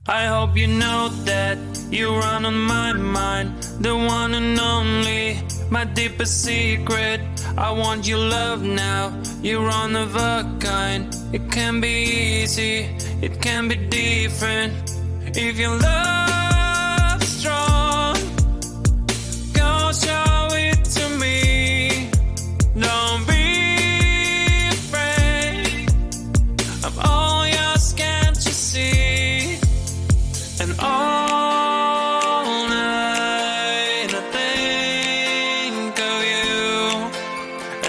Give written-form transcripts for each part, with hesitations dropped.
I hope you know that you run on my mind, the one and only, my deepest secret. I want your love now, you're one of a kind. It can be easy, it can be different. If your love's strong, go show it to me. Don't be afraid of all yours, can't you see? And all night I think of you,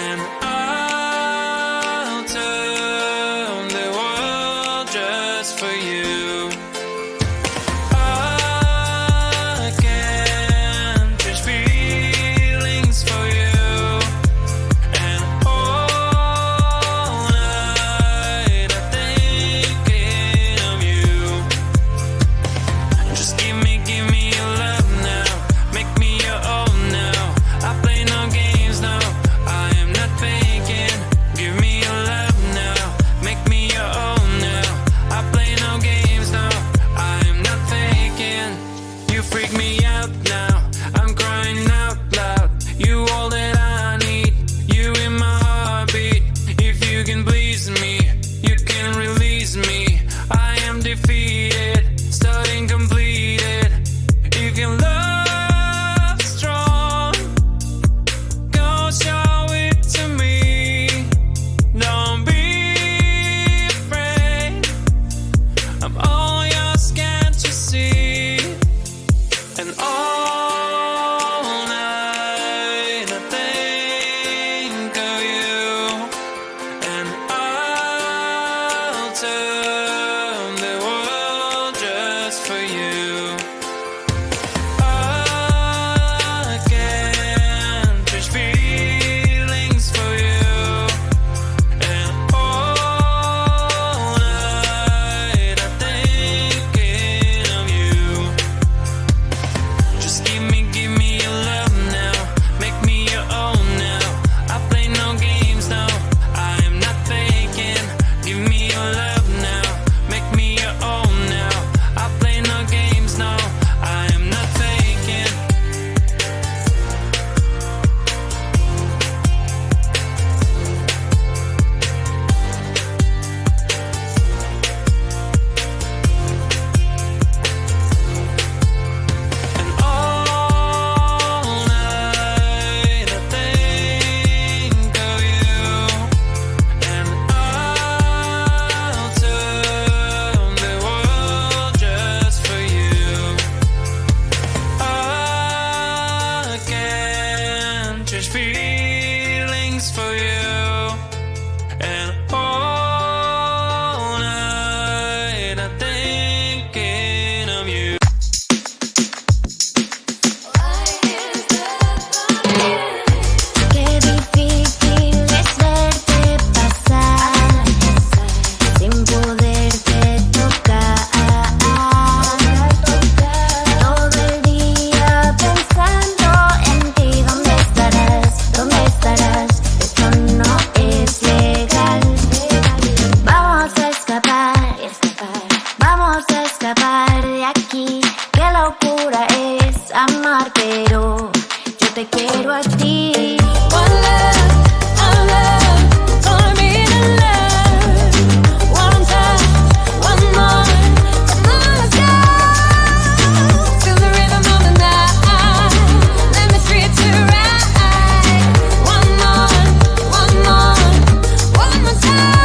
and I'll turn the world just for you. I can change feelings for you, and all night I'm thinking of you. Just give me your love now, make me your own now. I play no games now, I am not faking. Give me your love now, make me your own now. I play no games now, I am not faking. You freak me out now, I'm crying out loud. You all that I need, you in my heartbeat. If you can please me, you can release me. I am defeated, starting completed. If your love's strong, go show it to me. Don't be afraid, I'm all yours, can't you see? And all night I think of you, and I'll turn the world just for you. I can change feelings for you, and all night I'm thinking of you. Just give me your love now, make me your own now. I play no games now, I am not faking. Give me your love now, make me your own now. I play no games now, I am not faking. And all night I think of you, and I'll turn the world just for you. I can change feelings for you, and all night I'm thinking of you. Qué difícil es verte pasar sin poderte tocar. Todo el día pensando en ti, ¿dónde estarás? ¿Dónde estarás? Esto no es legal. Vamos a escapar, vamos a escapar de aquí. Qué locura es amar, pero yo te quiero a ti. One love for me to love. One touch, one more. Come on, let's go. Feel the rhythm of the night. Let me treat you right. One more time.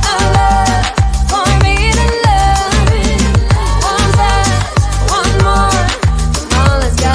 One love for me to love. One touch, one more. Come on, let's go.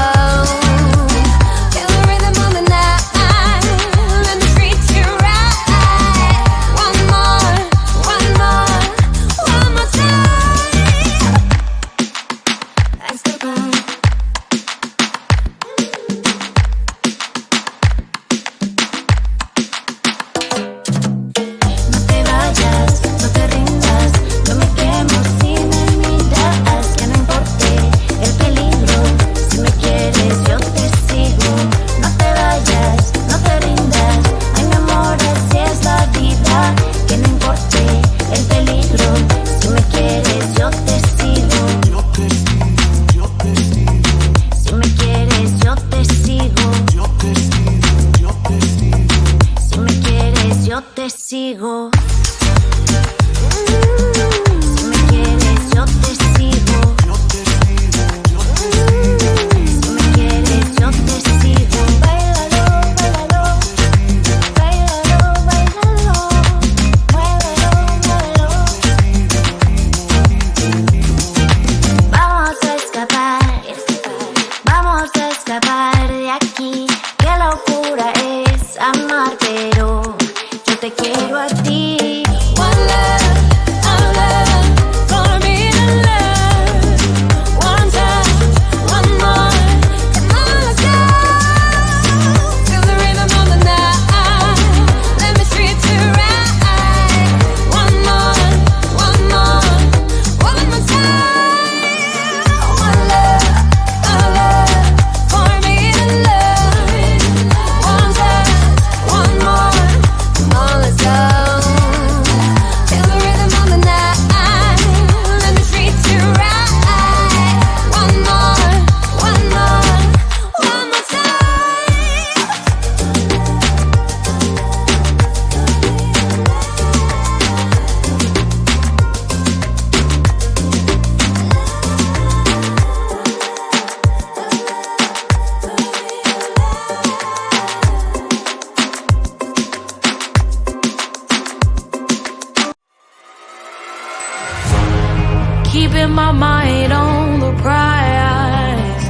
Keeping my mind on the prize,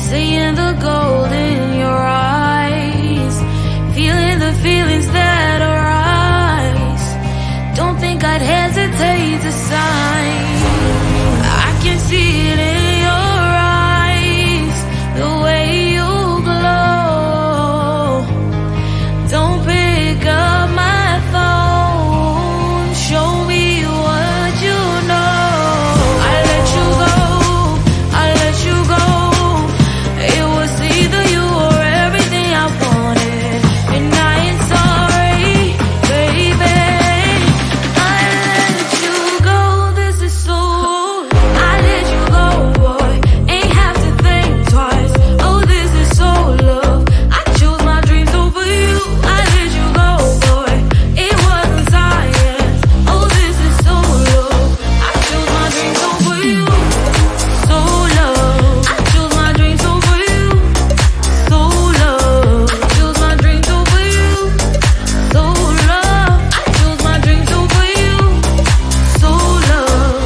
seeing the gold in your eyes, feeling the feelings that arise. Don't think I'd hesitate to sign. I can see it in your eyes, the way you glow. Don't pick up my phone, show me what you know. I let you go, I let you go. It was either you or everything I wanted, and I ain't sorry, baby. I let you go, this is so. I let you go, boy, ain't have to think twice. Oh, this is so love. I chose my dreams over you. I let you go, boy, it wasn't science. Oh, this is so love. I chose my dreams over you. So love. I chose my dreams over you. So love. Chose my dreams over you. So love. I chose my dreams over you. So love.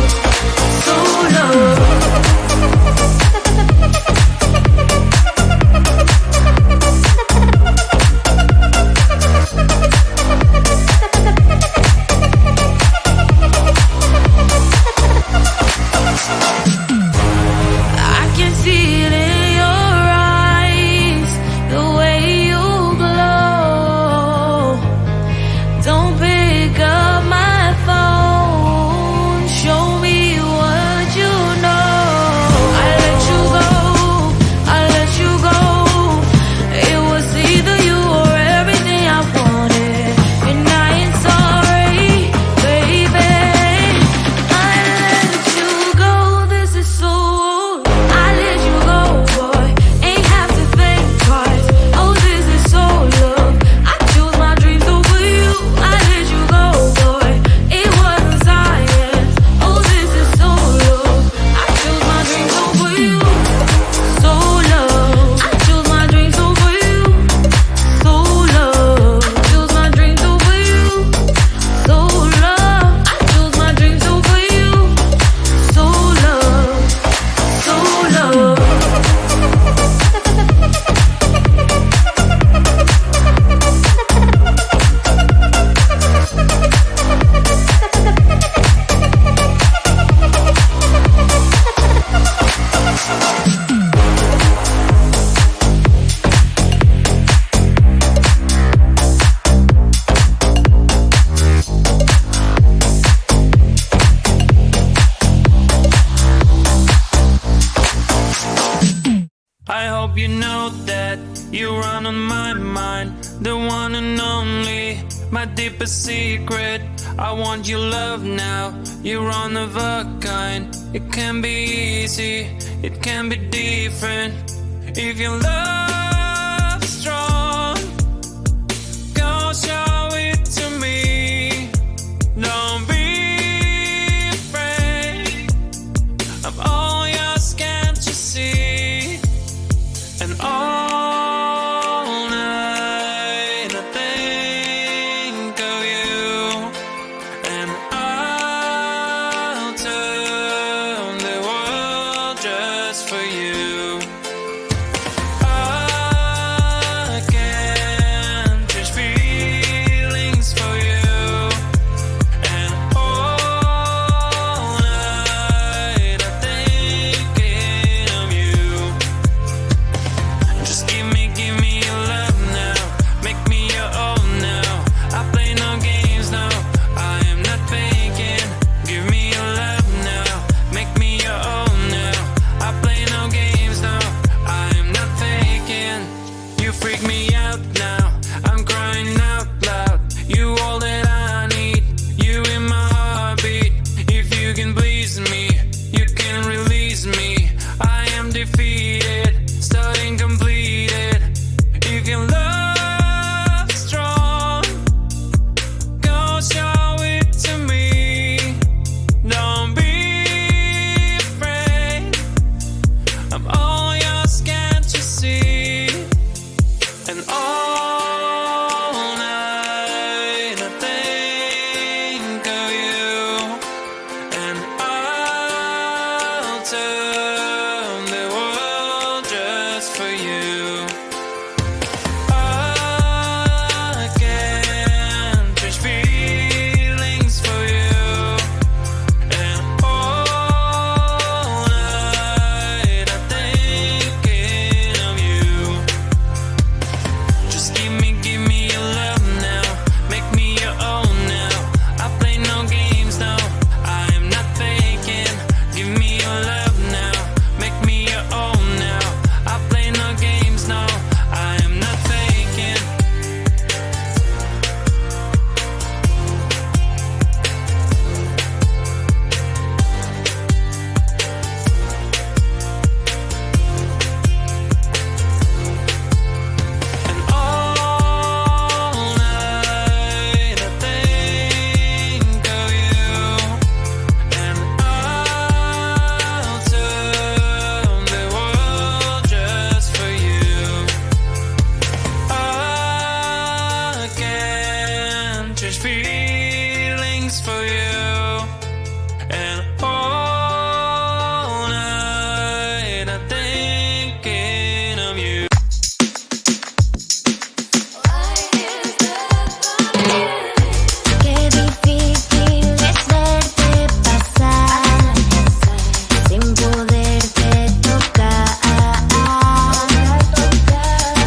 So love. I can see it in your eyes, the way you glow. Don't pick up my phone, show me what you know. I let you go, I let you go. It was either you or everything I wanted, and I ain't sorry, baby. I let you go, this is so. I let you go, boy, ain't have to think twice. Oh, this is so love. I chose my dreams over you. I let you go, boy, it wasn't science. Oh, this is so love. I chose my dreams over you. So love. I chose my dreams over you. So love. Chose my dreams over you. So love. I chose my dreams over you. So love. So love. I hope you know that you run on my mind, the one and only, my deepest secret. I want your love now, you're one of a kind. It can be easy, it can be different. If your love's strong, go show it to me. Don't be afraid, I'm all yours, can't you see? And all night I think of you, and I'll turn the world just for you. I can change feelings for you, and all night I'm thinking of you. Just give me your love now, make me your own now. I play no games now, I am not faking. Give me your love now, make me your own now. I play no games now, I am not faking. You freak me out now, I'm crying out loud. You all that I need, you in my heartbeat. If you can please me, you can release me. I am defeated, starting completed. If your love's strong, go show it to me. Don't be afraid, I'm all yours, can't you see? And all night I think of you, and turn the world just for you. I can change feelings for you, and all night I'm thinking of you. Just give me your love now, make me your own now. I play no games, no, I am not faking. Give me your love now, make me your own now. I play no games, no, I am not faking. And all night I think of you, and I'll turn the world just for you. I can change feelings for you, and all night I'm thinking of you. Qué difícil es verte pasar sin poderte tocar.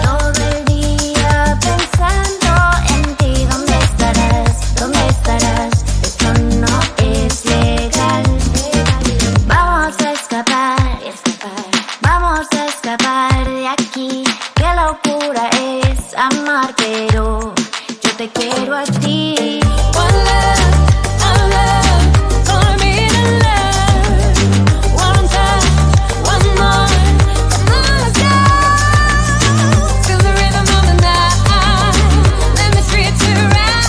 Todo el día pensando en ti, ¿dónde estarás? ¿Dónde estarás? Esto no es legal. Vamos a escapar, vamos a escapar de aquí. Qué locura es amar, pero yo te quiero a ti. One love for me to love. One touch, one more. Come on, let's go. Feel the rhythm of the night. Let me treat you right.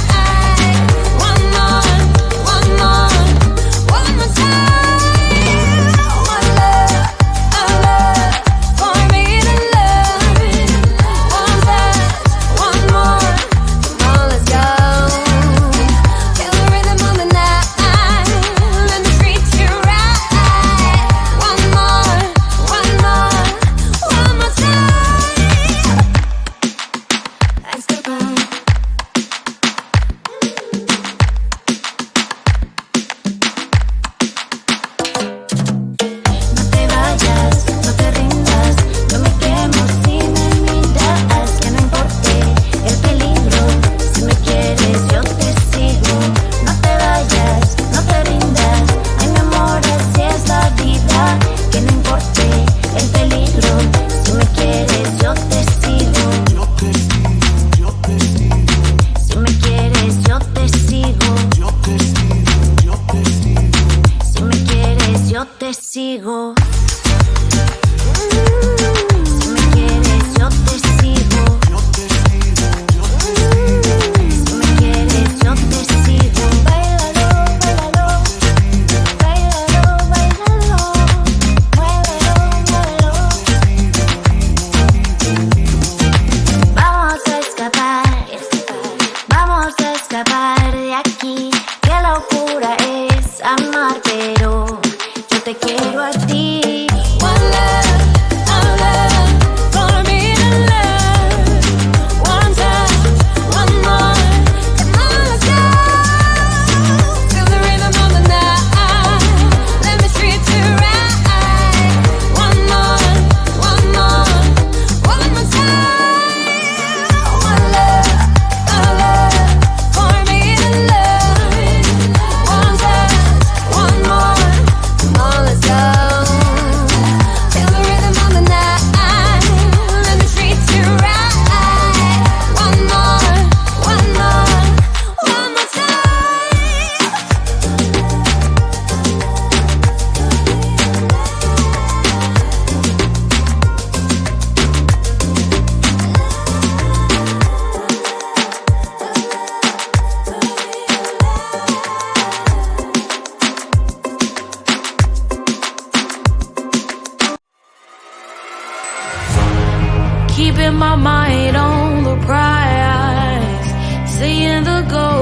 One more, one more, one more time. One love for me to love. One touch, one more. Come on, let's go. Feel the rhythm of the night. Let me treat you right. One more, one more, one more time. A escapar. No te vayas, no te rindas, yo me quemo si me miras, que no importe el peligro, si me quieres yo te sigo. No te vayas, no te rindas, ay mi amor así es la vida, que no importe el peligro, si me quieres yo te sigo. Si me quieres yo te sigo. Si me quieres yo te sigo. Si me quieres yo te sigo. Si me quieres yo te sigo. Báilalo, báilalo. Báilalo, báilalo. Muévelo, muévelo. Vamos a escapar, vamos a escapar de aquí. Qué locura es amar, pero yo te quiero a ti. One love for me to love. One touch, one more. Come on, let's go. Feel the rhythm of the night. Let me treat you right. One more, one more, one more time. One love for me to love. One touch, one more. Come on, let's go. Feel the rhythm of the night. Let me treat you right. One more, one more, one more time. Keeping my mind on the prize, seeing the goal.